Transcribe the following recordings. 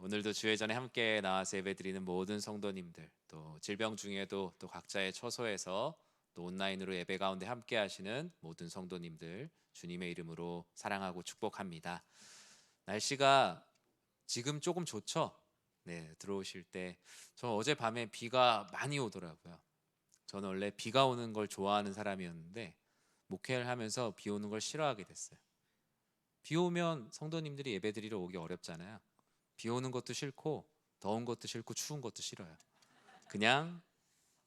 오늘도 주회 전에 함께 나와서 예배드리는 모든 성도님들, 또 질병 중에도 또 각자의 처소에서 또 온라인으로 예배 가운데 함께 하시는 모든 성도님들 주님의 이름으로 사랑하고 축복합니다. 날씨가 지금 조금 좋죠? 네, 들어오실 때 저 어젯밤에 비가 많이 오더라고요. 저는 원래 비가 오는 걸 좋아하는 사람이었는데 목회를 하면서 비 오는 걸 싫어하게 됐어요. 비 오면 성도님들이 예배드리러 오기 어렵잖아요. 비 오는 것도 싫고 더운 것도 싫고 추운 것도 싫어요. 그냥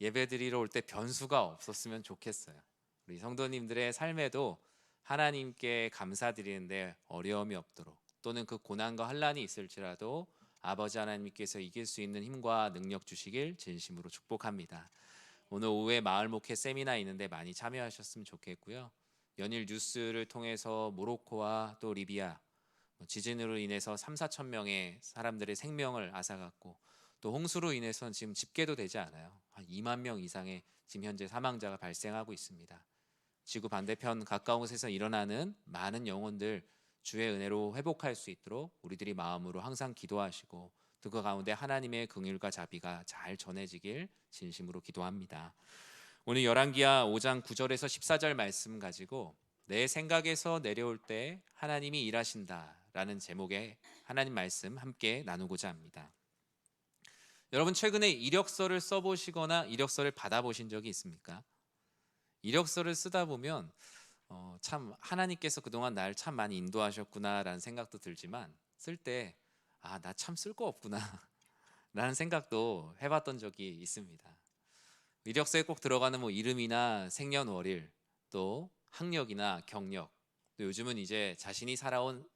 예배드리러 올 때 변수가 없었으면 좋겠어요. 우리 성도님들의 삶에도 하나님께 감사드리는데 어려움이 없도록, 또는 그 고난과 환난이 있을지라도 아버지 하나님께서 이길 수 있는 힘과 능력 주시길 진심으로 축복합니다. 오늘 오후에 마을 목회 세미나 있는데 많이 참여하셨으면 좋겠고요. 연일 뉴스를 통해서 모로코와 또 리비아 지진으로 인해서 3, 4천 명의 사람들의 생명을 앗아갔고, 또 홍수로 인해서는 지금 집계도 되지 않아요. 한 2만 명 이상의 지금 현재 사망자가 발생하고 있습니다. 지구 반대편 가까운 곳에서 일어나는 많은 영혼들 주의 은혜로 회복할 수 있도록 우리들이 마음으로 항상 기도하시고, 또 그 가운데 하나님의 긍휼과 자비가 잘 전해지길 진심으로 기도합니다. 오늘 열왕기하 5장 9절에서 14절 말씀 가지고 내 생각에서 내려올 때 하나님이 일하신다라는 제목의 하나님 말씀 함께 나누고자 합니다. 여러분, 최근에 이력서를 써보시거나 이력서를 받아보신 적이 있습니까? 이력서를 쓰다 보면 참 하나님께서 그동안 날 참 많이 인도하셨구나라는 생각도 들지만, 쓸 때 나 참 쓸 거 없구나 라는 생각도 해봤던 적이 있습니다. 이력서에 꼭 들어가는 뭐 이름이나 생년월일, 또 학력이나 경력, 또 요즘은 이제 자신이 살아온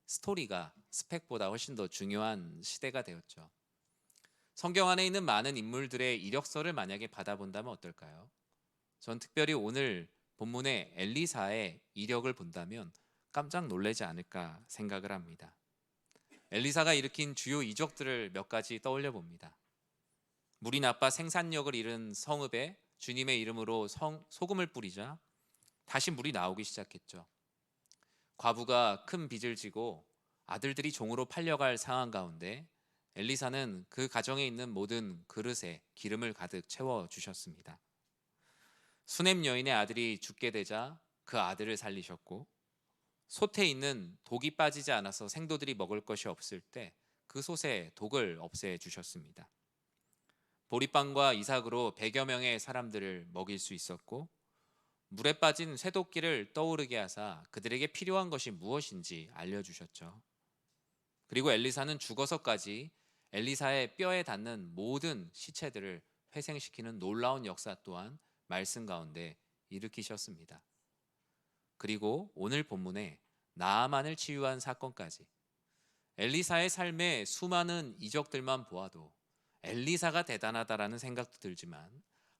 스토리가 스펙보다 훨씬 더 중요한 시대가 되었죠. 성경 안에 있는 많은 인물들의 이력서를 만약에 받아본다면 어떨까요? 전 특별히 오늘 본문의 엘리사의 이력을 본다면 깜짝 놀라지 않을까 생각을 합니다. 엘리사가 일으킨 주요 이적들을 몇 가지 떠올려 봅니다. 물이 나빠 생산력을 잃은 성읍에 주님의 이름으로 소금을 뿌리자 다시 물이 나오기 시작했죠. 과부가 큰 빚을 지고 아들들이 종으로 팔려갈 상황 가운데 엘리사는 그 가정에 있는 모든 그릇에 기름을 가득 채워 주셨습니다. 수넴 여인의 아들이 죽게 되자 그 아들을 살리셨고, 솥에 있는 독이 빠지지 않아서 생도들이 먹을 것이 없을 때 그 솥에 독을 없애 주셨습니다. 보리빵과 이삭으로 100여 명의 사람들을 먹일 수 있었고, 물에 빠진 쇠도끼를 떠오르게 하사 그들에게 필요한 것이 무엇인지 알려주셨죠. 그리고 엘리사는 죽어서까지 엘리사의 뼈에 닿는 모든 시체들을 회생시키는 놀라운 역사 또한 말씀 가운데 일으키셨습니다. 그리고 오늘 본문에 나아만을 치유한 사건까지, 엘리사의 삶의 수많은 이적들만 보아도 엘리사가 대단하다라는 생각도 들지만,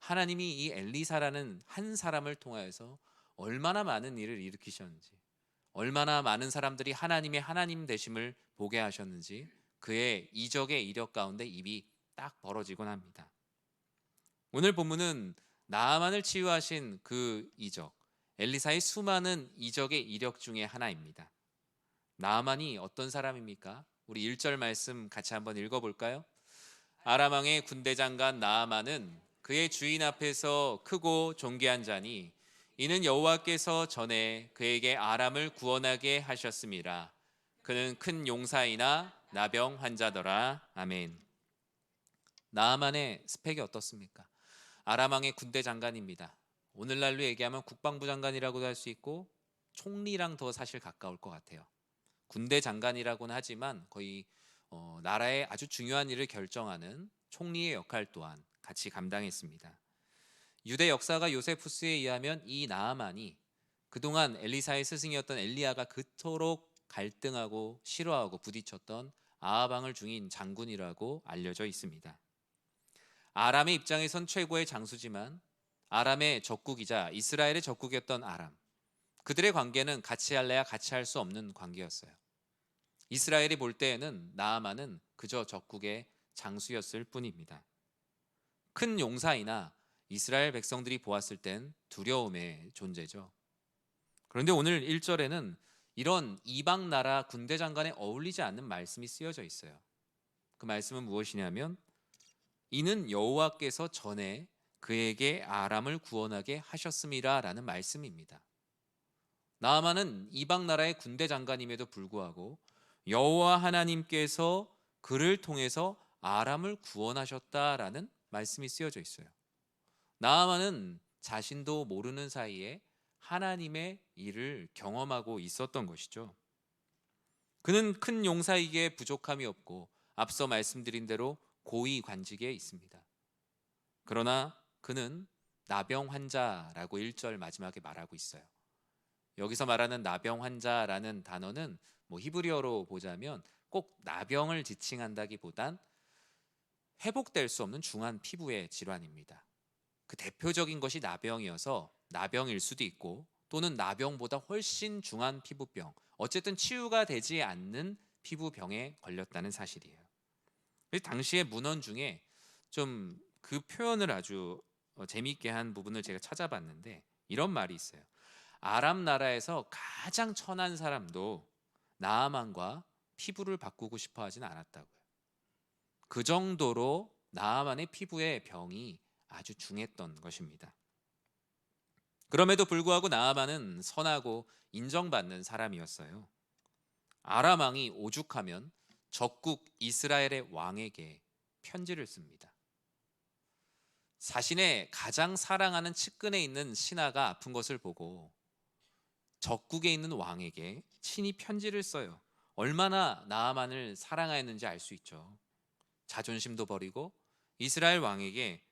하나님이 이 엘리사라는 한 사람을 통하여서 얼마나 많은 일을 일으키셨는지, 얼마나 많은 사람들이 하나님의 하나님 되심을 보게 하셨는지 그의 이적의 이력 가운데 입이 딱 벌어지곤 합니다. 오늘 본문은 나아만을 치유하신 그 이적, 엘리사의 수많은 이적의 이력 중에 하나입니다. 나아만이 어떤 사람입니까? 우리 1절 말씀 같이 한번 읽어볼까요? 아람 왕의 군대 장관 나아만은 그의 주인 앞에서 크고 존귀한 자니, 이는 여호와께서 전에 그에게 아람을 구원하게 하셨습니다. 그는 큰 용사이나 나병 환자더라. 아멘. 나아만의 스펙이 어떻습니까? 아람 왕의 군대 장관입니다. 오늘날로 얘기하면 국방부 장관이라고도 할 수 있고 총리랑 더 사실 가까울 것 같아요. 군대 장관이라고는 하지만 거의 나라의 아주 중요한 일을 결정하는 총리의 역할 또한 같이 감당했습니다. 유대 역사가 요세푸스에 의하면 이 나아만이 그동안 엘리사의 스승이었던 엘리야가 그토록 갈등하고 싫어하고 부딪혔던 아합 왕을 중인 장군이라고 알려져 있습니다. 아람의 입장에선 최고의 장수지만 아람의 적국이자 이스라엘의 적국이었던 아람, 그들의 관계는 같이 할래야 같이 할 수 없는 관계였어요. 이스라엘이 볼 때에는 나아만은 그저 적국의 장수였을 뿐입니다. 큰 용사이나 이스라엘 백성들이 보았을 땐 두려움의 존재죠. 그런데 오늘 1절에는 이런 이방 나라 군대 장관에 어울리지 않는 말씀이 쓰여져 있어요. 그 말씀은 무엇이냐면 이는 여호와께서 전에 그에게 아람을 구원하게 하셨음이라라는 말씀입니다. 나아만은 이방 나라의 군대 장관임에도 불구하고 여호와 하나님께서 그를 통해서 아람을 구원하셨다라는 말씀이 쓰여져 있어요. 나아만은 자신도 모르는 사이에 하나님의 일을 경험하고 있었던 것이죠. 그는 큰 용사이기에 부족함이 없고 앞서 말씀드린 대로 고위 관직에 있습니다. 그러나 그는 나병 환자라고 1절 마지막에 말하고 있어요. 여기서 말하는 나병 환자라는 단어는 히브리어로 보자면 꼭 나병을 지칭한다기보단 회복될 수 없는 중한 피부의 질환입니다. 그 대표적인 것이 나병이어서 나병일 수도 있고 또는 나병보다 훨씬 중한 피부병, 어쨌든 치유가 되지 않는 피부병에 걸렸다는 사실이에요. 당시의 문헌 중에 좀 그 표현을 아주 재미있게 한 부분을 제가 찾아봤는데 이런 말이 있어요. 아람 나라에서 가장 천한 사람도 나아만과 피부를 바꾸고 싶어 하진 않았다고요. 그 정도로 나아만의 피부의 병이 아주 중했던 것입니다. 그럼에도 불구하고 나아만은 선하고 인정받는 사람이었어요. 아람 왕이 오죽하면 적국 이스라엘의 왕에게 편지를 씁니다. 자신의 가장 사랑하는 측근에 있는 신하가 아픈 것을 보고 적국에 있는 왕에게 친히 편지를 써요. 얼마나 나아만을 사랑하였는지 알 수 있죠. 자존심도 버리고 이스라엘 왕에게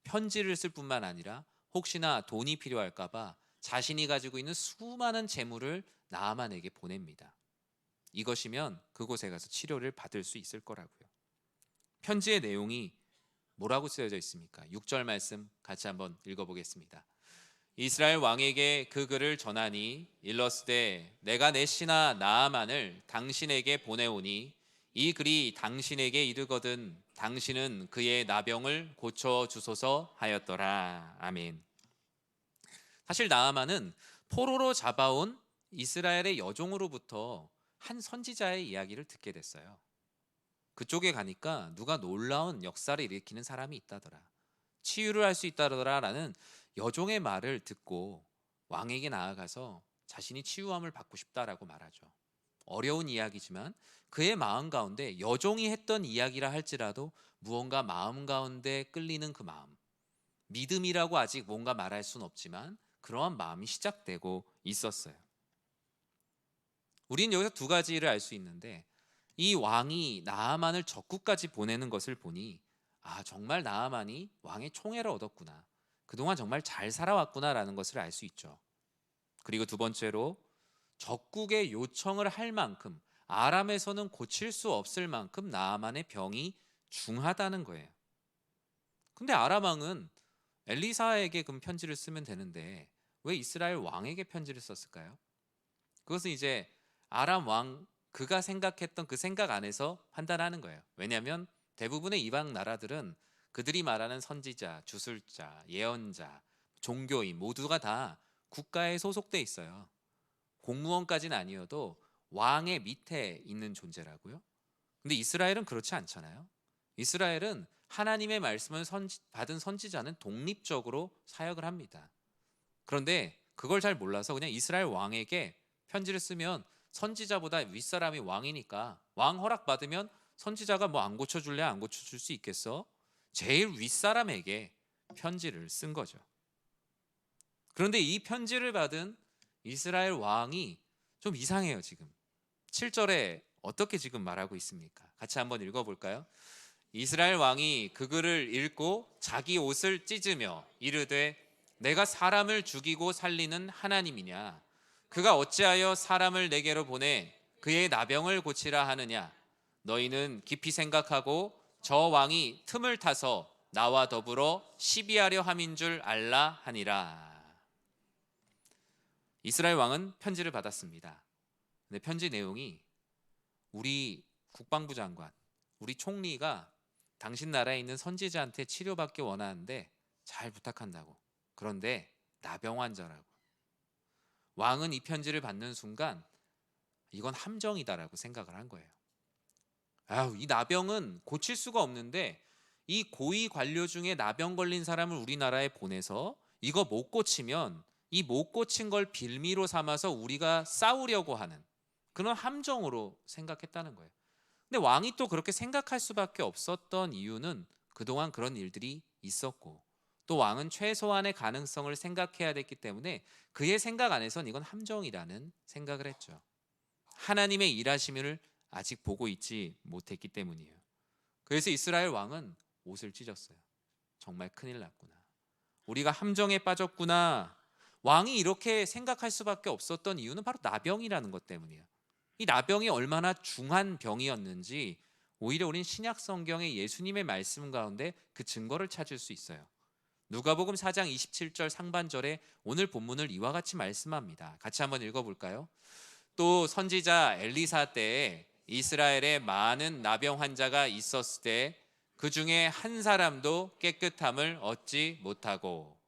편지를 쓸 뿐만 아니라 혹시나 돈이 필요할까 봐 자신이 가지고 있는 수많은 재물을 나아만에게 보냅니다. 이것이면 그곳에 가서 치료를 받을 수 있을 거라고요. 편지의 내용이 뭐라고 쓰여져 있습니까? 6절 말씀 같이 한번 읽어보겠습니다. 이스라엘 왕에게 그 글을 전하니 일러스되 내가 내 신하 나아만을 당신에게 보내오니 이 글이 당신에게 이르거든 당신은 그의 나병을 고쳐 주소서 하였더라. 아멘. 사실 나아만은 포로로 잡아온 이스라엘의 여종으로부터 한 선지자의 이야기를 듣게 됐어요. 그쪽에 가니까 누가 놀라운 역사를 일으키는 사람이 있다더라. 치유를 할 수 있다더라라는 여종의 말을 듣고 왕에게 나아가서 자신이 치유함을 받고 싶다라고 말하죠. 어려운 이야기지만 그의 마음 가운데 여종이 했던 이야기라 할지라도 무언가 마음 가운데 끌리는 그 마음, 믿음이라고 아직 뭔가 말할 수는 없지만 그러한 마음이 시작되고 있었어요. 우리는 여기서 두 가지를 알 수 있는데 이 왕이 나아만을 적국까지 보내는 것을 보니 정말 나아만이 왕의 총애를 얻었구나. 그동안 정말 잘 살아왔구나라는 것을 알 수 있죠. 그리고 두 번째로 적국의 요청을 할 만큼 아람에서는 고칠 수 없을 만큼 나아만의 병이 중하다는 거예요. 근데 아람 왕은 엘리사에게 그럼 편지를 쓰면 되는데 왜 이스라엘 왕에게 편지를 썼을까요? 그것은 이제 아람 왕 그가 생각했던 그 생각 안에서 판단하는 거예요. 왜냐하면 대부분의 이방 나라들은 그들이 말하는 선지자, 주술자, 예언자, 종교인 모두가 다 국가에 소속돼 있어요. 공무원까지는 아니어도 왕의 밑에 있는 존재라고요. 근데 이스라엘은 그렇지 않잖아요. 이스라엘은 하나님의 말씀을 받은 선지자는 독립적으로 사역을 합니다. 그런데 그걸 잘 몰라서 그냥 이스라엘 왕에게 편지를 쓰면 선지자보다 윗사람이 왕이니까 왕 허락 받으면 선지자가 안 고쳐줄래? 안 고쳐줄 수 있겠어? 제일 윗사람에게 편지를 쓴 거죠. 그런데 이 편지를 받은 이스라엘 왕이 좀 이상해요. 지금 7절에 어떻게 지금 말하고 있습니까? 같이 한번 읽어볼까요? 이스라엘 왕이 그 글을 읽고 자기 옷을 찢으며 이르되 내가 사람을 죽이고 살리는 하나님이냐? 그가 어찌하여 사람을 내게로 보내 그의 나병을 고치라 하느냐? 너희는 깊이 생각하고 저 왕이 틈을 타서 나와 더불어 시비하려 함인 줄 알라 하니라. 이스라엘 왕은 편지를 받았습니다. 근데 편지 내용이 우리 국방부 장관, 우리 총리가 당신 나라에 있는 선지자한테 치료받기 원하는데 잘 부탁한다고. 그런데 나병 환자라고. 왕은 이 편지를 받는 순간 이건 함정이다라고 생각을 한 거예요. 아유, 이 나병은 고칠 수가 없는데 이 고위 관료 중에 나병 걸린 사람을 우리나라에 보내서 이거 못 고치면 이 못 고친 걸 빌미로 삼아서 우리가 싸우려고 하는 그런 함정으로 생각했다는 거예요. 근데 왕이 또 그렇게 생각할 수밖에 없었던 이유는 그동안 그런 일들이 있었고, 또 왕은 최소한의 가능성을 생각해야 됐기 때문에 그의 생각 안에선 이건 함정이라는 생각을 했죠. 하나님의 일하심을 아직 보고 있지 못했기 때문이에요. 그래서 이스라엘 왕은 옷을 찢었어요. 정말 큰일 났구나, 우리가 함정에 빠졌구나. 왕이 이렇게 생각할 수밖에 없었던 이유는 바로 나병이라는 것 때문이에요. 이 나병이 얼마나 중한 병이었는지 오히려 우린 신약 성경의 예수님의 말씀 가운데 그 증거를 찾을 수 있어요. 누가복음 4장 27절 상반절에 오늘 본문을 이와 같이 말씀합니다. 같이 한번 읽어볼까요? 또 선지자 엘리사 때에 이스라엘에 많은 나병 환자가 있었을 때 그 중에 한 사람도 깨끗함을 얻지 못하고.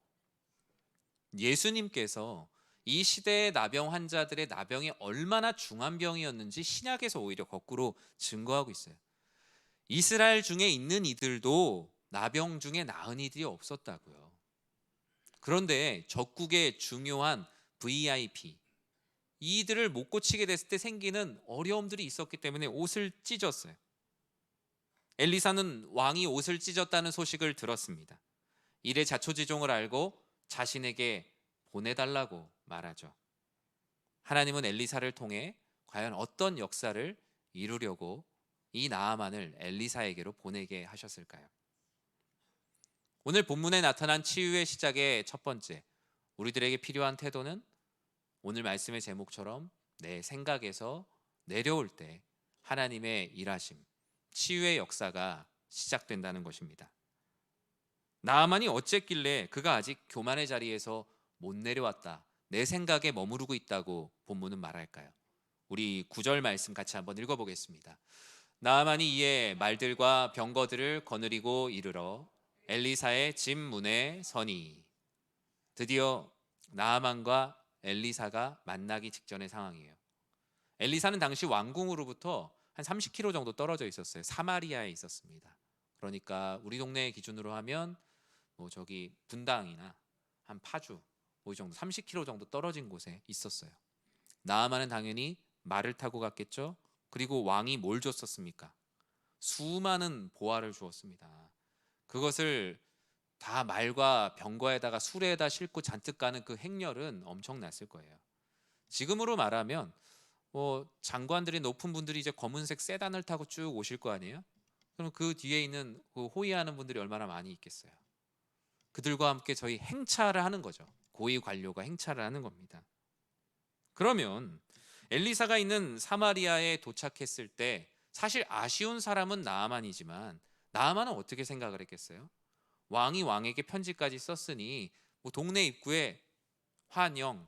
예수님께서 이 시대의 나병 환자들의 나병이 얼마나 중한 병이었는지 신약에서 오히려 거꾸로 증거하고 있어요. 이스라엘 중에 있는 이들도 나병 중에 나은 이들이 없었다고요. 그런데 적국의 중요한 VIP, 이들을 못 고치게 됐을 때 생기는 어려움들이 있었기 때문에 옷을 찢었어요. 엘리사는 왕이 옷을 찢었다는 소식을 들었습니다. 일의 자초지종을 알고 자신에게 보내달라고 말하죠. 하나님은 엘리사를 통해 과연 어떤 역사를 이루려고 이 나아만을 엘리사에게로 보내게 하셨을까요? 오늘 본문에 나타난 치유의 시작의 첫 번째, 우리들에게 필요한 태도는 오늘 말씀의 제목처럼 내 생각에서 내려올 때 하나님의 일하심, 치유의 역사가 시작된다는 것입니다. 나아만이 어쨌길래 그가 아직 교만의 자리에서 못 내려왔다, 내 생각에 머무르고 있다고 본문은 말할까요? 우리 9절 말씀 같이 한번 읽어보겠습니다. 나아만이 이에 말들과 병거들을 거느리고 이르러 엘리사의 집 문에 서니. 드디어 나아만과 엘리사가 만나기 직전의 상황이에요. 엘리사는 당시 왕궁으로부터 한 30km 정도 떨어져 있었어요. 사마리아에 있었습니다. 그러니까 우리 동네 기준으로 하면 뭐 저기 분당이나 한 파주 뭐 이 정도 30km 정도 떨어진 곳에 있었어요. 나아만은 당연히 말을 타고 갔겠죠. 그리고 왕이 뭘 줬었습니까? 수많은 보화를 주었습니다. 그것을 다 말과 병거에다가 수레에다 싣고 잔뜩 가는 그 행렬은 엄청났을 거예요. 지금으로 말하면 뭐 장관들이 높은 분들이 이제 검은색 세단을 타고 쭉 오실 거 아니에요? 그럼 그 뒤에 있는 그 호위하는 분들이 얼마나 많이 있겠어요. 그들과 함께 저희 행차를 하는 거죠. 고위 관료가 행차를 하는 겁니다. 그러면 엘리사가 있는 사마리아에 도착했을 때 사실 아쉬운 사람은 나아만이지만 나아만은 어떻게 생각을 했겠어요? 왕이 왕에게 편지까지 썼으니 뭐 동네 입구에 환영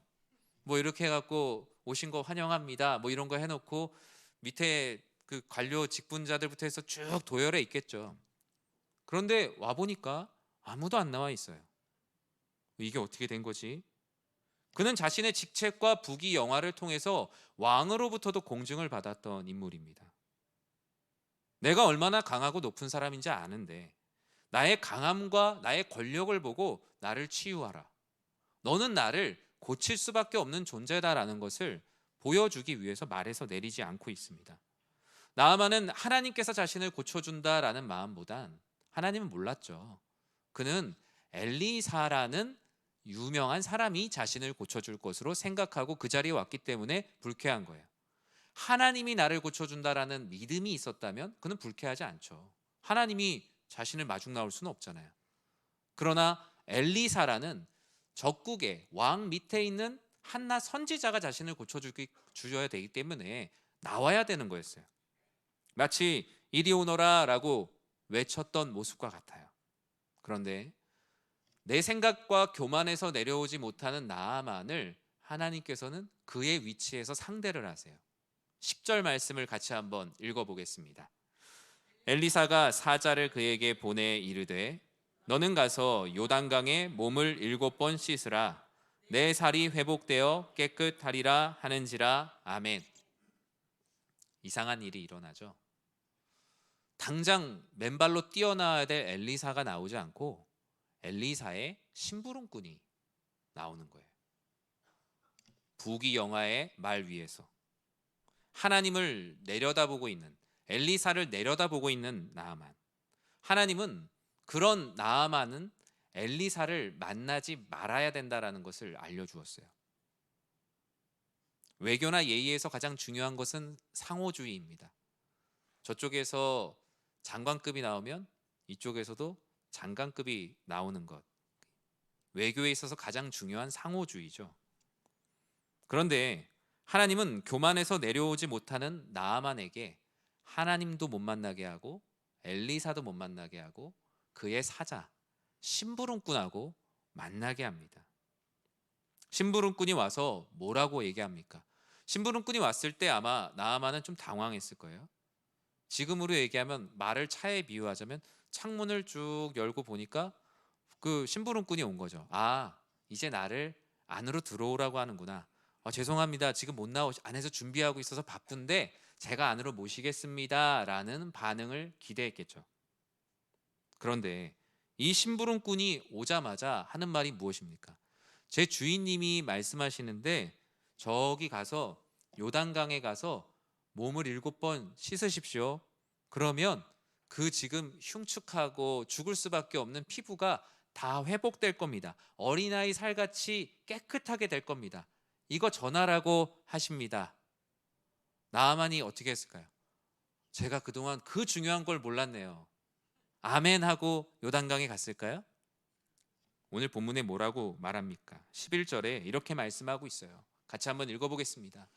뭐 이렇게 해갖고 오신 거 환영합니다 뭐 이런 거 해놓고 밑에 그 관료 직분자들부터 해서 쭉 도열해 있겠죠. 그런데 와보니까 아무도 안 나와 있어요. 이게 어떻게 된 거지? 그는 자신의 직책과 부귀 영화를 통해서 왕으로부터도 공증을 받았던 인물입니다. 내가 얼마나 강하고 높은 사람인지 아는데 나의 강함과 나의 권력을 보고 나를 치유하라, 너는 나를 고칠 수밖에 없는 존재다라는 것을 보여주기 위해서 말에서 내리지 않고 있습니다. 나아만은 하나님께서 자신을 고쳐준다라는 마음보단 하나님은 몰랐죠. 그는 엘리사라는 유명한 사람이 자신을 고쳐줄 것으로 생각하고 그 자리에 왔기 때문에 불쾌한 거예요. 하나님이 나를 고쳐준다라는 믿음이 있었다면 그는 불쾌하지 않죠. 하나님이 자신을 마중 나올 수는 없잖아요. 그러나 엘리사라는 적국의 왕 밑에 있는 한낱 선지자가 자신을 고쳐줘야 되기 때문에 나와야 되는 거였어요. 마치 이리 오너라 라고 외쳤던 모습과 같아요. 그런데 내 생각과 교만에서 내려오지 못하는 나아만을 하나님께서는 그의 위치에서 상대를 하세요. 10절 말씀을 같이 한번 읽어보겠습니다. 엘리사가 사자를 그에게 보내 이르되 너는 가서 요단강에 몸을 7번 씻으라, 내 살이 회복되어 깨끗하리라 하는지라. 아멘. 이상한 일이 일어나죠. 당장 맨발로 뛰어나와야 될 엘리사가 나오지 않고 엘리사의 심부름꾼이 나오는 거예요. 부귀영화의 말 위에서 하나님을 내려다보고 있는, 엘리사를 내려다보고 있는 나아만. 하나님은 그런 나아만은 엘리사를 만나지 말아야 된다라는 것을 알려주었어요. 외교나 예의에서 가장 중요한 것은 상호주의입니다. 저쪽에서 장관급이 나오면 이쪽에서도 장관급이 나오는 것. 외교에 있어서 가장 중요한 상호주의죠. 그런데 하나님은 교만에서 내려오지 못하는 나아만에게 하나님도 못 만나게 하고 엘리사도 못 만나게 하고 그의 사자 심부름꾼하고 만나게 합니다. 심부름꾼이 와서 뭐라고 얘기합니까? 심부름꾼이 왔을 때 아마 나아만은 좀 당황했을 거예요. 지금으로 얘기하면 말을 차에 비유하자면 창문을 쭉 열고 보니까 그 심부름꾼이 온 거죠. 아, 이제 나를 안으로 들어오라고 하는구나. 죄송합니다. 지금 못 안에서 준비하고 있어서 바쁜데 제가 안으로 모시겠습니다 라는 반응을 기대했겠죠. 그런데 이 심부름꾼이 오자마자 하는 말이 무엇입니까? 제 주인님이 말씀하시는데 저기 가서 요단강에 가서 몸을 7번 씻으십시오. 그러면 그 지금 흉측하고 죽을 수밖에 없는 피부가 다 회복될 겁니다. 어린아이 살같이 깨끗하게 될 겁니다. 이거 전하라고 하십니다. 나아만이 어떻게 했을까요? 제가 그동안 그 중요한 걸 몰랐네요. 아멘 하고 요단강에 갔을까요? 오늘 본문에 뭐라고 말합니까? 11절에 이렇게 말씀하고 있어요. 같이 한번 읽어보겠습니다.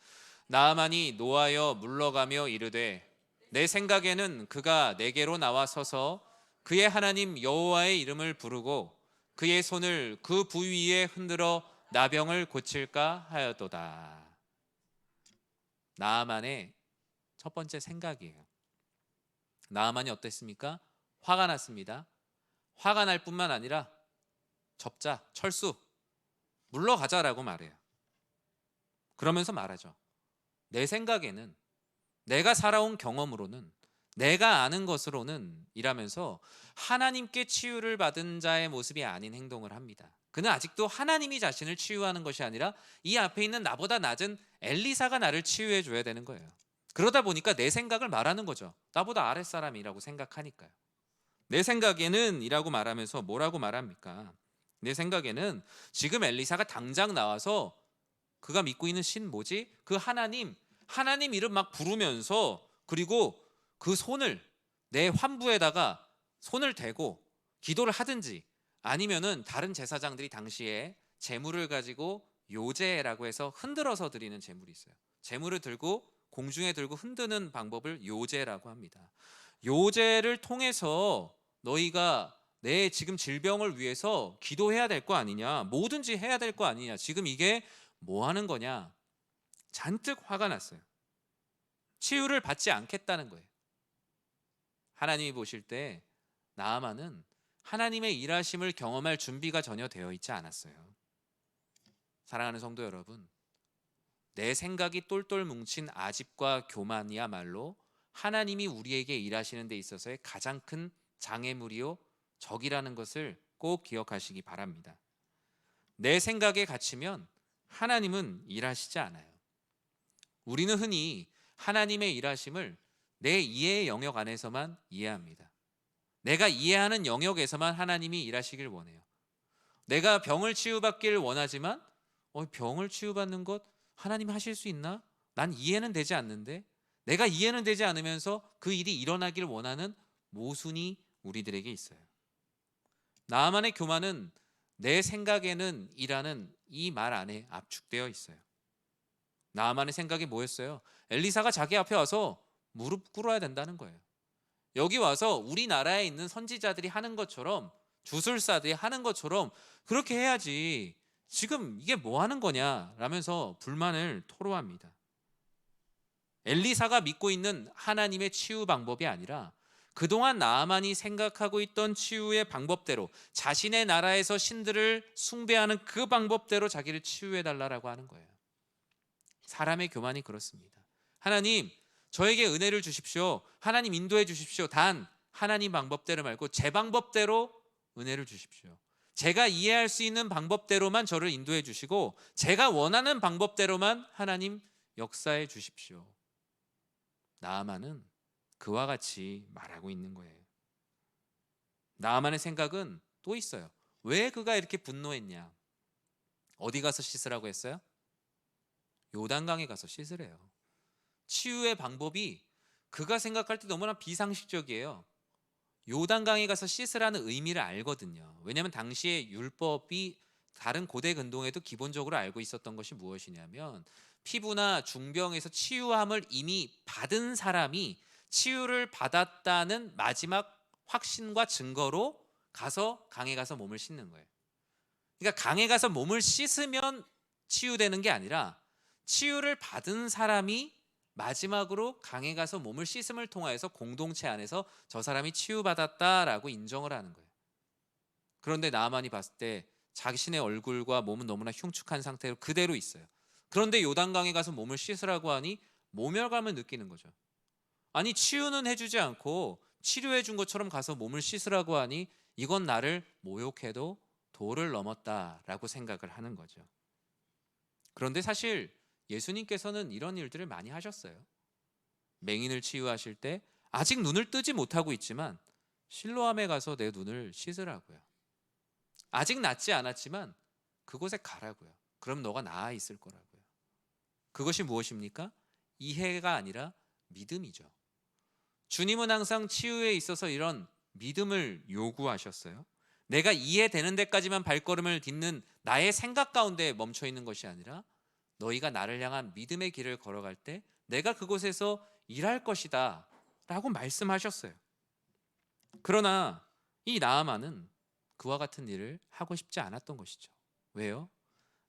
나아만이 노하여 물러가며 이르되 내 생각에는 그가 내게로 나와 서서 그의 하나님 여호와의 이름을 부르고 그의 손을 그 부위에 흔들어 나병을 고칠까 하였도다. 나아만의 첫 번째 생각이에요. 나아만이 어땠습니까? 화가 났습니다. 화가 날 뿐만 아니라 접자, 철수, 물러가자라고 말해요. 그러면서 말하죠. 내 생각에는, 내가 살아온 경험으로는, 내가 아는 것으로는 이라면서 하나님께 치유를 받은 자의 모습이 아닌 행동을 합니다. 그는 아직도 하나님이 자신을 치유하는 것이 아니라 이 앞에 있는 나보다 낮은 엘리사가 나를 치유해 줘야 되는 거예요. 그러다 보니까 내 생각을 말하는 거죠. 나보다 아랫사람이라고 생각하니까요. 내 생각에는 이라고 말하면서 뭐라고 말합니까? 내 생각에는 지금 엘리사가 당장 나와서 그가 믿고 있는 신 뭐지? 그 하나님 이름 막 부르면서 그리고 그 손을 내 환부에다가 손을 대고 기도를 하든지 아니면은 다른 제사장들이 당시에 제물을 가지고 요제라고 해서 흔들어서 드리는 제물이 있어요. 제물을 들고 공중에 들고 흔드는 방법을 요제라고 합니다. 요제를 통해서 너희가 내 지금 질병을 위해서 기도해야 될 거 아니냐, 뭐든지 해야 될 거 아니냐, 지금 이게 뭐 하는 거냐, 잔뜩 화가 났어요. 치유를 받지 않겠다는 거예요. 하나님이 보실 때 나아만은 하나님의 일하심을 경험할 준비가 전혀 되어 있지 않았어요. 사랑하는 성도 여러분, 내 생각이 똘똘 뭉친 아집과 교만이야말로 하나님이 우리에게 일하시는 데 있어서의 가장 큰 장애물이요 적이라는 것을 꼭 기억하시기 바랍니다. 내 생각에 갇히면 하나님은 일하시지 않아요. 우리는 흔히 하나님의 일하심을 내 이해의 영역 안에서만 이해합니다. 내가 이해하는 영역에서만 하나님이 일하시길 원해요. 내가 병을 치유받기를 원하지만 병을 치유받는 것 하나님이 하실 수 있나? 난 이해는 되지 않는데, 내가 이해는 되지 않으면서 그 일이 일어나기를 원하는 모순이 우리들에게 있어요. 나아만의 교만은 내 생각에는 이라는 이 말 안에 압축되어 있어요. 나아만의 생각이 뭐였어요? 엘리사가 자기 앞에 와서 무릎 꿇어야 된다는 거예요. 여기 와서 우리나라에 있는 선지자들이 하는 것처럼, 주술사들이 하는 것처럼 그렇게 해야지 지금 이게 뭐 하는 거냐 라면서 불만을 토로합니다. 엘리사가 믿고 있는 하나님의 치유 방법이 아니라 그동안 나아만이 생각하고 있던 치유의 방법대로, 자신의 나라에서 신들을 숭배하는 그 방법대로 자기를 치유해 달라고 하는 거예요. 사람의 교만이 그렇습니다. 하나님, 저에게 은혜를 주십시오. 하나님 인도해 주십시오. 단 하나님 방법대로 말고 제 방법대로 은혜를 주십시오. 제가 이해할 수 있는 방법대로만 저를 인도해 주시고 제가 원하는 방법대로만 하나님 역사해 주십시오. 나아만은 그와 같이 말하고 있는 거예요. 나아만의 생각은 또 있어요. 왜 그가 이렇게 분노했냐? 어디 가서 씻으라고 했어요? 요단강에 가서 씻으래요. 치유의 방법이 그가 생각할 때 너무나 비상식적이에요. 요단강에 가서 씻으라는 의미를 알거든요. 왜냐하면 당시에 율법이 다른 고대 근동에도 기본적으로 알고 있었던 것이 무엇이냐면 피부나 중병에서 치유함을 이미 받은 사람이 치유를 받았다는 마지막 확신과 증거로 가서 강에 가서 몸을 씻는 거예요. 그러니까 강에 가서 몸을 씻으면 치유되는 게 아니라 치유를 받은 사람이 마지막으로 강에 가서 몸을 씻음을 통하여서 공동체 안에서 저 사람이 치유받았다라고 인정을 하는 거예요. 그런데 나아만이 봤을 때 자신의 얼굴과 몸은 너무나 흉측한 상태로 그대로 있어요. 그런데 요단강에 가서 몸을 씻으라고 하니 모멸감을 느끼는 거죠. 아니 치유는 해주지 않고 치료해 준 것처럼 가서 몸을 씻으라고 하니 이건 나를 모욕해도 도를 넘었다라고 생각을 하는 거죠. 그런데 사실 예수님께서는 이런 일들을 많이 하셨어요. 맹인을 치유하실 때 아직 눈을 뜨지 못하고 있지만 실로암에 가서 내 눈을 씻으라고요. 아직 낫지 않았지만 그곳에 가라고요. 그럼 너가 나아 있을 거라고요. 그것이 무엇입니까? 이해가 아니라 믿음이죠. 주님은 항상 치유에 있어서 이런 믿음을 요구하셨어요. 내가 이해되는 데까지만 발걸음을 딛는 나의 생각 가운데 멈춰 있는 것이 아니라 너희가 나를 향한 믿음의 길을 걸어갈 때 내가 그곳에서 일할 것이다 라고 말씀하셨어요. 그러나 이 나아만은 그와 같은 일을 하고 싶지 않았던 것이죠. 왜요?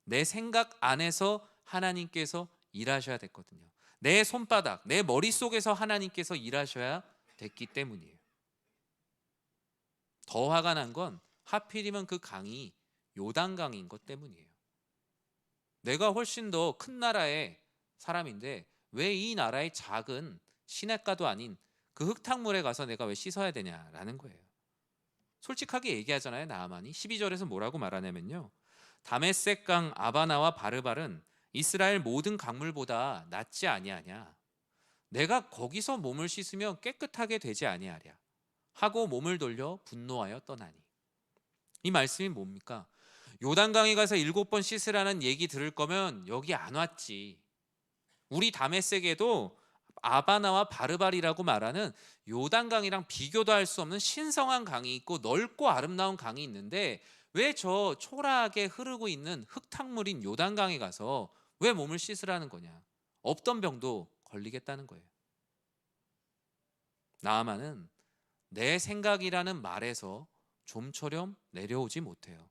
내 생각 안에서 하나님께서 일하셔야 됐거든요. 내 손바닥, 내 머릿속에서 하나님께서 일하셔야 됐기 때문이에요. 더 화가 난 건 하필이면 그 강이 요단강인 것 때문이에요. 내가 훨씬 더 큰 나라의 사람인데 왜 이 나라의 작은 시냇가도 아닌 그 흙탕물에 가서 내가 왜 씻어야 되냐라는 거예요. 솔직하게 얘기하잖아요. 나아만이 12절에서 뭐라고 말하냐면요, 다메섹강 아바나와 바르발은 이스라엘 모든 강물보다 낫지 아니하냐. 내가 거기서 몸을 씻으면 깨끗하게 되지 아니하랴 하고 몸을 돌려 분노하여 떠나니. 이 말씀이 뭡니까? 요단강에 가서 7번 씻으라는 얘기 들을 거면 여기 안 왔지. 우리 다메섹에도 아바나와 바르발이라고 말하는 요단강이랑 비교도 할 수 없는 신성한 강이 있고 넓고 아름다운 강이 있는데 왜 저 초라하게 흐르고 있는 흙탕물인 요단강에 가서 왜 몸을 씻으라는 거냐. 없던 병도 걸리겠다는 거예요. 나아만은 내 생각이라는 말에서 좀처럼 내려오지 못해요.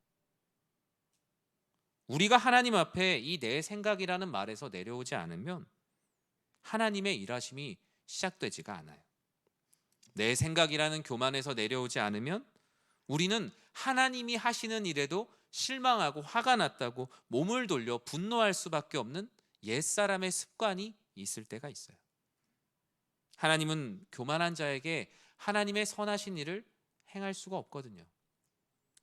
우리가 하나님 앞에 이 내 생각이라는 말에서 내려오지 않으면 하나님의 일하심이 시작되지가 않아요. 내 생각이라는 교만에서 내려오지 않으면 우리는 하나님이 하시는 일에도 실망하고 화가 났다고 몸을 돌려 분노할 수밖에 없는 옛사람의 습관이 있을 때가 있어요. 하나님은 교만한 자에게 하나님의 선하신 일을 행할 수가 없거든요.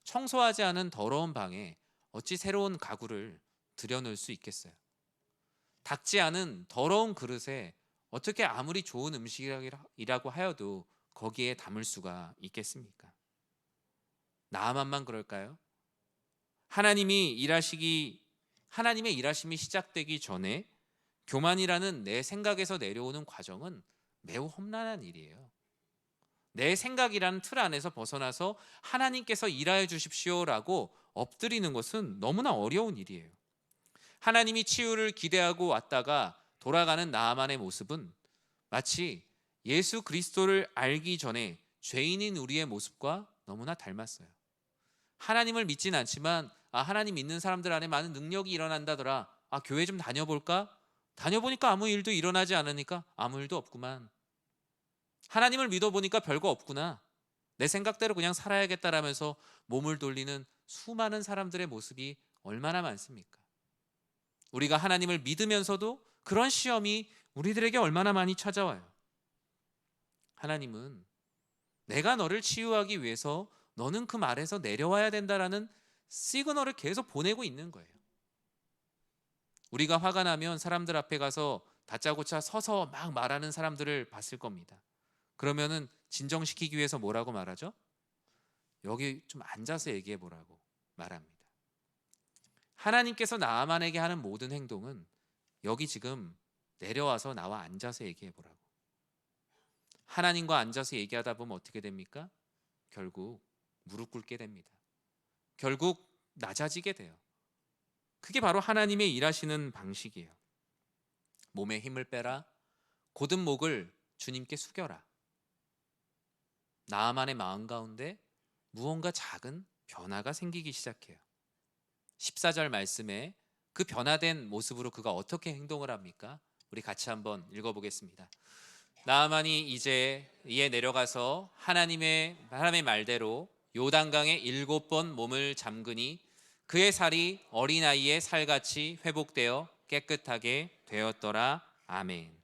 청소하지 않은 더러운 방에 어찌 새로운 가구를 들여놓을 수 있겠어요? 닦지 않은 더러운 그릇에 어떻게 아무리 좋은 음식이라고 하여도 거기에 담을 수가 있겠습니까? 나아만만 그럴까요? 하나님의 일하심이 시작되기 전에 교만이라는 내 생각에서 내려오는 과정은 매우 험난한 일이에요. 내 생각이라는 틀 안에서 벗어나서 하나님께서 일하여 주십시오라고 엎드리는 것은 너무나 어려운 일이에요. 하나님이 치유를 기대하고 왔다가 돌아가는 나아만의 모습은 마치 예수 그리스도를 알기 전에 죄인인 우리의 모습과 너무나 닮았어요. 하나님을 믿진 않지만 하나님 믿는 사람들 안에 많은 능력이 일어난다더라. 교회 좀 다녀볼까? 다녀보니까 아무 일도 일어나지 않으니까 아무 일도 없구만. 하나님을 믿어보니까 별거 없구나. 내 생각대로 그냥 살아야겠다라면서 몸을 돌리는 수많은 사람들의 모습이 얼마나 많습니까? 우리가 하나님을 믿으면서도 그런 시험이 우리들에게 얼마나 많이 찾아와요. 하나님은 내가 너를 치유하기 위해서 너는 그 말에서 내려와야 된다라는 시그널을 계속 보내고 있는 거예요. 우리가 화가 나면 사람들 앞에 가서 다짜고짜 서서 막 말하는 사람들을 봤을 겁니다. 그러면은 진정시키기 위해서 뭐라고 말하죠? 여기 좀 앉아서 얘기해 보라고 말합니다. 하나님께서 나아만에게 하는 모든 행동은 여기 지금 내려와서 나와 앉아서 얘기해 보라고. 하나님과 앉아서 얘기하다 보면 어떻게 됩니까? 결국 무릎 꿇게 됩니다. 결국 낮아지게 돼요. 그게 바로 하나님의 일하시는 방식이에요. 몸에 힘을 빼라. 곧은 목을 주님께 숙여라. 나아만의 마음 가운데 무언가 작은 변화가 생기기 시작해요. 14절 말씀에 그 변화된 모습으로 그가 어떻게 행동을 합니까? 우리 같이 한번 읽어보겠습니다. 나아만이 이에 내려가서 하나님의 말대로 요단강에 7번 몸을 잠그니 그의 살이 어린아이의 살같이 회복되어 깨끗하게 되었더라. 아멘.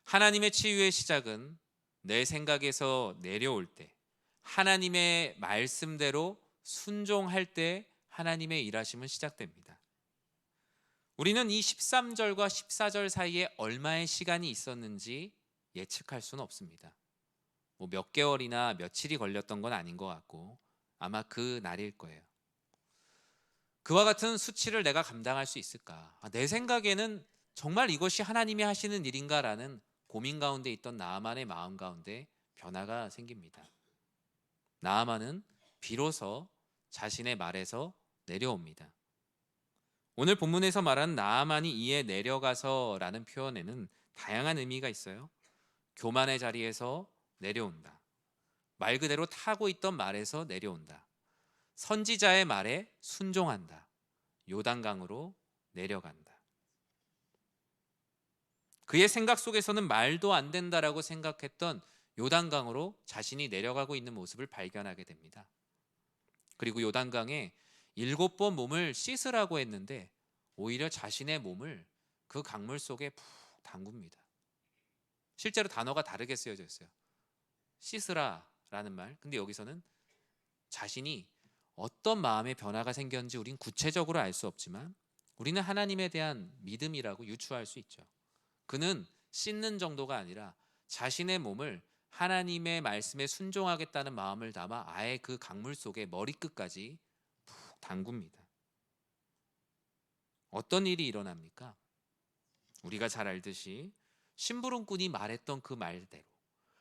하나님의 치유의 시작은 내 생각에서 내려올 때, 하나님의 말씀대로 순종할 때 하나님의 일하심은 시작됩니다. 우리는 이 13절과 14절 사이에 얼마의 시간이 있었는지 예측할 수는 없습니다. 몇 개월이나 며칠이 걸렸던 건 아닌 것 같고 아마 그 날일 거예요. 그와 같은 수치를 내가 감당할 수 있을까? 내 생각에는 정말 이것이 하나님이 하시는 일인가라는 고민 가운데 있던 나아만의 마음 가운데 변화가 생깁니다. 나아만은 비로소 자신의 말에서 내려옵니다. 오늘 본문에서 말하는 나아만이 이에 내려가서라는 표현에는 다양한 의미가 있어요. 교만의 자리에서 내려온다. 말 그대로 타고 있던 말에서 내려온다. 선지자의 말에 순종한다. 요단강으로 내려간다. 그의 생각 속에서는 말도 안 된다라고 생각했던 요단강으로 자신이 내려가고 있는 모습을 발견하게 됩니다. 그리고 요단강에 7번 몸을 씻으라고 했는데 오히려 자신의 몸을 그 강물 속에 푹 담굽니다. 실제로 단어가 다르게 쓰여져 있어요. 씻으라라는 말. 근데 여기서는 자신이 어떤 마음의 변화가 생겼는지 우린 구체적으로 알 수 없지만 우리는 하나님에 대한 믿음이라고 유추할 수 있죠. 그는 씻는 정도가 아니라 자신의 몸을 하나님의 말씀에 순종하겠다는 마음을 담아 아예 그 강물 속에 머리끝까지 푹 담굽니다. 어떤 일이 일어납니까? 우리가 잘 알듯이 심부름꾼이 말했던 그 말대로,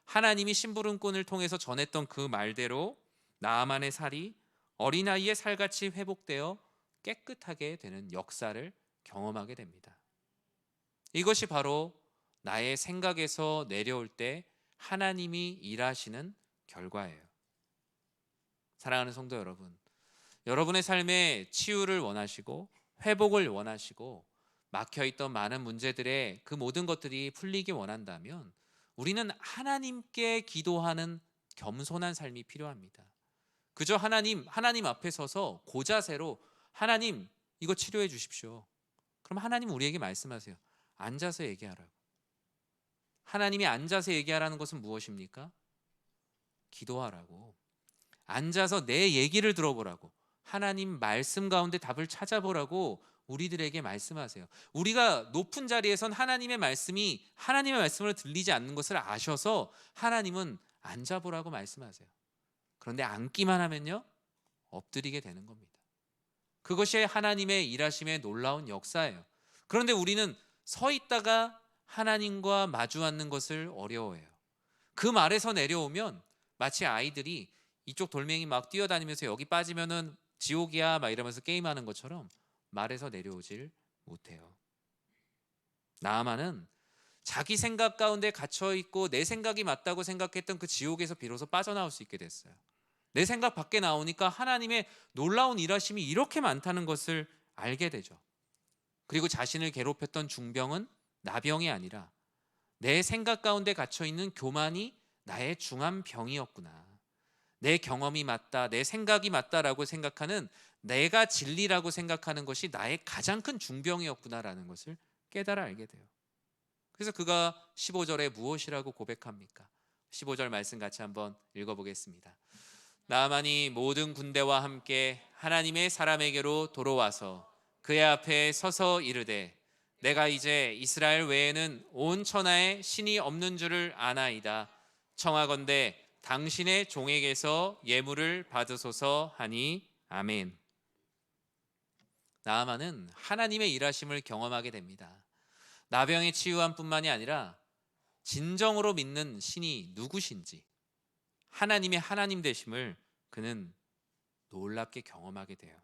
하나님이 심부름꾼을 통해서 전했던 그 말대로 나아만의 살이 어린아이의 살같이 회복되어 깨끗하게 되는 역사를 경험하게 됩니다. 이것이 바로 나의 생각에서 내려올 때 하나님이 일하시는 결과예요. 사랑하는 성도 여러분, 여러분의 삶에 치유를 원하시고 회복을 원하시고 막혀있던 많은 문제들의 그 모든 것들이 풀리기 원한다면 우리는 하나님께 기도하는 겸손한 삶이 필요합니다. 그저 하나님 앞에 서서 고자세로 하나님 이거 치료해 주십시오. 그럼 하나님 우리에게 말씀하세요. 앉아서 얘기하라고. 하나님이 앉아서 얘기하라는 것은 무엇입니까? 기도하라고. 앉아서 내 얘기를 들어보라고. 하나님 말씀 가운데 답을 찾아보라고 우리들에게 말씀하세요. 우리가 높은 자리에선 하나님의 말씀으로 들리지 않는 것을 아셔서 하나님은 앉아보라고 말씀하세요. 그런데 앉기만 하면요 엎드리게 되는 겁니다. 그것이 하나님의 일하심의 놀라운 역사예요. 그런데 우리는 서 있다가 하나님과 마주 앉는 것을 어려워해요. 그 말에서 내려오면 마치 아이들이 이쪽 돌멩이 막 뛰어다니면서 여기 빠지면은 지옥이야 막 이러면서 게임하는 것처럼 말에서 내려오질 못해요. 나아만은 자기 생각 가운데 갇혀있고 내 생각이 맞다고 생각했던 그 지옥에서 비로소 빠져나올 수 있게 됐어요. 내 생각 밖에 나오니까 하나님의 놀라운 일하심이 이렇게 많다는 것을 알게 되죠. 그리고 자신을 괴롭혔던 중병은 나병이 아니라 내 생각 가운데 갇혀있는 교만이 나의 중한 병이었구나. 내 경험이 맞다, 내 생각이 맞다라고 생각하는 내가 진리라고 생각하는 것이 나의 가장 큰 중병이었구나라는 것을 깨달아 알게 돼요. 그래서 그가 15절에 무엇이라고 고백합니까? 15절 말씀 같이 한번 읽어보겠습니다. 나아만이 모든 군대와 함께 하나님의 사람에게로 돌아와서 그의 앞에 서서 이르되 내가 이제 이스라엘 외에는 온 천하에 신이 없는 줄을 아나이다. 청하건대 당신의 종에게서 예물을 받으소서 하니 아멘. 나아만은 하나님의 일하심을 경험하게 됩니다. 나병의 치유함뿐만이 아니라 진정으로 믿는 신이 누구신지, 하나님의 하나님 되심을 그는 놀랍게 경험하게 돼요.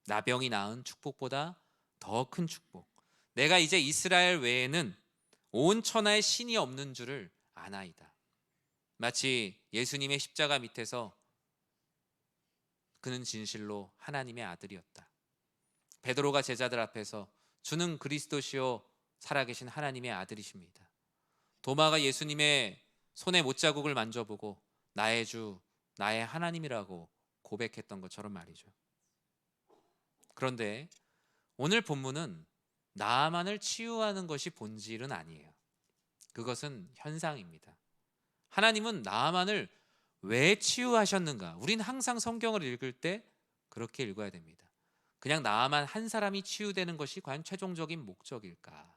나병이 낳은 축복보다 더 큰 축복, 내가 이제 이스라엘 외에는 온 천하에 신이 없는 줄을 아나이다. 마치 예수님의 십자가 밑에서 그는 진실로 하나님의 아들이었다. 베드로가 제자들 앞에서 주는 그리스도시요 살아계신 하나님의 아들이십니다. 도마가 예수님의 손에 못자국을 만져보고 나의 주, 나의 하나님이라고 고백했던 것처럼 말이죠. 그런데 오늘 본문은 나아만을 치유하는 것이 본질은 아니에요. 그것은 현상입니다. 하나님은 나아만을 왜 치유하셨는가? 우린 항상 성경을 읽을 때 그렇게 읽어야 됩니다. 그냥 나아만 한 사람이 치유되는 것이 과연 최종적인 목적일까?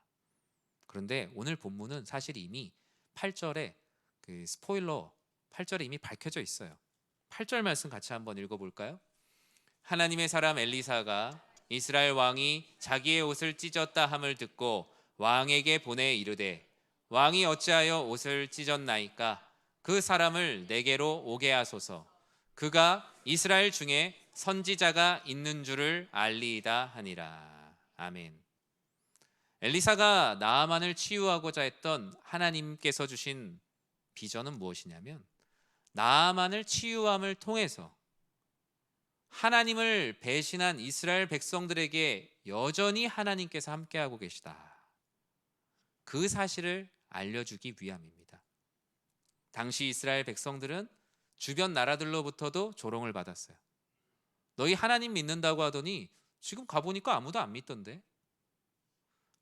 그런데 오늘 본문은 사실 이미 8절에 그 스포일러 8절에 이미 밝혀져 있어요. 8절 말씀 같이 한번 읽어볼까요? 하나님의 사람 엘리사가 이스라엘 왕이 자기의 옷을 찢었다 함을 듣고 왕에게 보내 이르되 왕이 어찌하여 옷을 찢었나이까? 그 사람을 내게로 오게 하소서. 그가 이스라엘 중에 선지자가 있는 줄을 알리이다 하니라. 아멘. 엘리사가 나아만을 치유하고자 했던 하나님께서 주신 비전은 무엇이냐면 나아만을 치유함을 통해서 하나님을 배신한 이스라엘 백성들에게 여전히 하나님께서 함께하고 계시다. 그 사실을 알려주기 위함입니다. 당시 이스라엘 백성들은 주변 나라들로부터도 조롱을 받았어요. 너희 하나님 믿는다고 하더니 지금 가보니까 아무도 안 믿던데.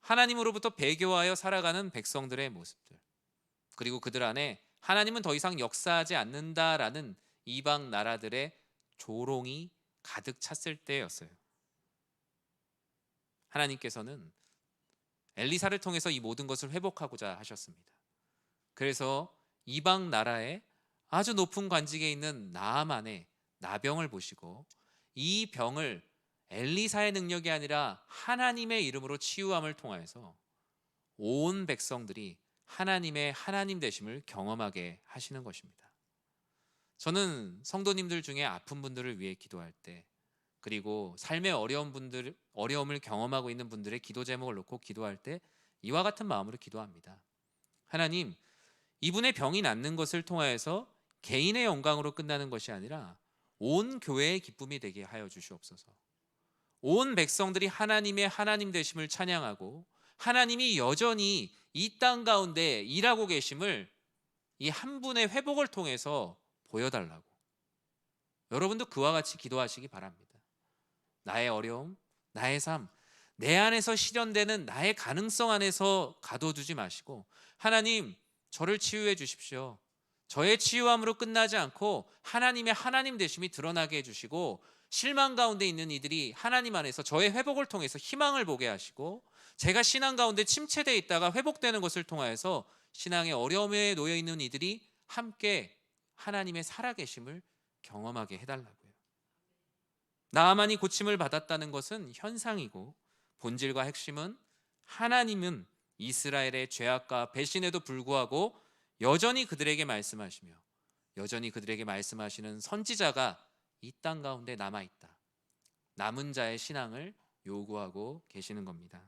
하나님으로부터 배교하여 살아가는 백성들의 모습들, 그리고 그들 안에 하나님은 더 이상 역사하지 않는다라는 이방 나라들의 조롱이 가득 찼을 때였어요. 하나님께서는 엘리사를 통해서 이 모든 것을 회복하고자 하셨습니다. 그래서 이방 나라의 아주 높은 관직에 있는 나아만의 나병을 보시고 이 병을 엘리사의 능력이 아니라 하나님의 이름으로 치유함을 통하여서 온 백성들이 하나님의 하나님 되심을 경험하게 하시는 것입니다. 저는 성도님들 중에 아픈 분들을 위해 기도할 때, 그리고 삶의 어려움을 경험하고 있는 분들의 기도 제목을 놓고 기도할 때 이와 같은 마음으로 기도합니다. 하나님, 이분의 병이 낫는 것을 통하여서 개인의 영광으로 끝나는 것이 아니라 온 교회의 기쁨이 되게 하여 주시옵소서. 온 백성들이 하나님의 하나님 되심을 찬양하고 하나님이 여전히 이 땅 가운데 일하고 계심을 이 한 분의 회복을 통해서 보여달라고, 여러분도 그와 같이 기도하시기 바랍니다. 나의 어려움, 나의 삶, 내 안에서 실현되는 나의 가능성 안에서 가둬두지 마시고 하나님, 저를 치유해 주십시오. 저의 치유함으로 끝나지 않고 하나님의 하나님 되심이 드러나게 해주시고 실망 가운데 있는 이들이 하나님 안에서 저의 회복을 통해서 희망을 보게 하시고 제가 신앙 가운데 침체되어 있다가 회복되는 것을 통하여서 신앙의 어려움에 놓여 있는 이들이 함께 하나님의 살아계심을 경험하게 해달라고요. 나아만이 고침을 받았다는 것은 현상이고 본질과 핵심은 하나님은 이스라엘의 죄악과 배신에도 불구하고 여전히 그들에게 말씀하시며 여전히 그들에게 말씀하시는 선지자가 이 땅 가운데 남아있다. 남은 자의 신앙을 요구하고 계시는 겁니다.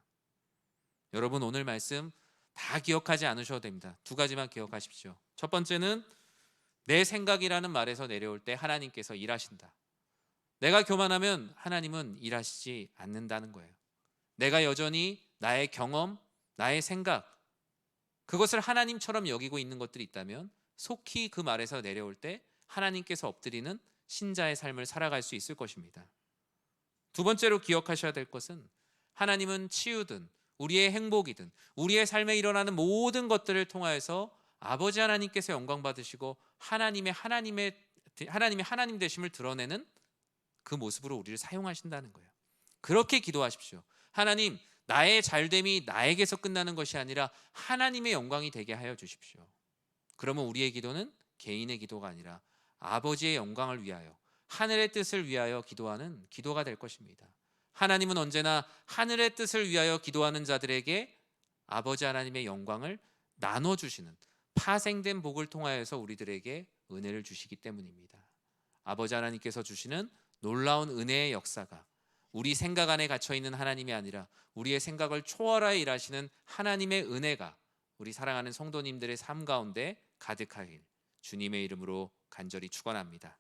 여러분, 오늘 말씀 다 기억하지 않으셔도 됩니다. 두 가지만 기억하십시오. 첫 번째는 내 생각이라는 말에서 내려올 때 하나님께서 일하신다. 내가 교만하면 하나님은 일하시지 않는다는 거예요. 내가 여전히 나의 경험, 나의 생각, 그것을 하나님처럼 여기고 있는 것들이 있다면 속히 그 말에서 내려올 때 하나님께서 엎드리는 신자의 삶을 살아갈 수 있을 것입니다. 두 번째로 기억하셔야 될 것은 하나님은 치유든 우리의 행복이든 우리의 삶에 일어나는 모든 것들을 통하여서 아버지 하나님께서 영광 받으시고 하나님의 하나님 되심을 드러내는 그 모습으로 우리를 사용하신다는 거예요. 그렇게 기도하십시오. 하나님, 나의 잘됨이 나에게서 끝나는 것이 아니라 하나님의 영광이 되게 하여 주십시오. 그러면 우리의 기도는 개인의 기도가 아니라 아버지의 영광을 위하여, 하늘의 뜻을 위하여 기도하는 기도가 될 것입니다. 하나님은 언제나 하늘의 뜻을 위하여 기도하는 자들에게 아버지 하나님의 영광을 나눠주시는, 파생된 복을 통하여서 우리들에게 은혜를 주시기 때문입니다. 아버지 하나님께서 주시는 놀라운 은혜의 역사가 우리 생각 안에 갇혀있는 하나님이 아니라 우리의 생각을 초월하여 일하시는 하나님의 은혜가 우리 사랑하는 성도님들의 삶 가운데 가득하길 주님의 이름으로 간절히 축원합니다.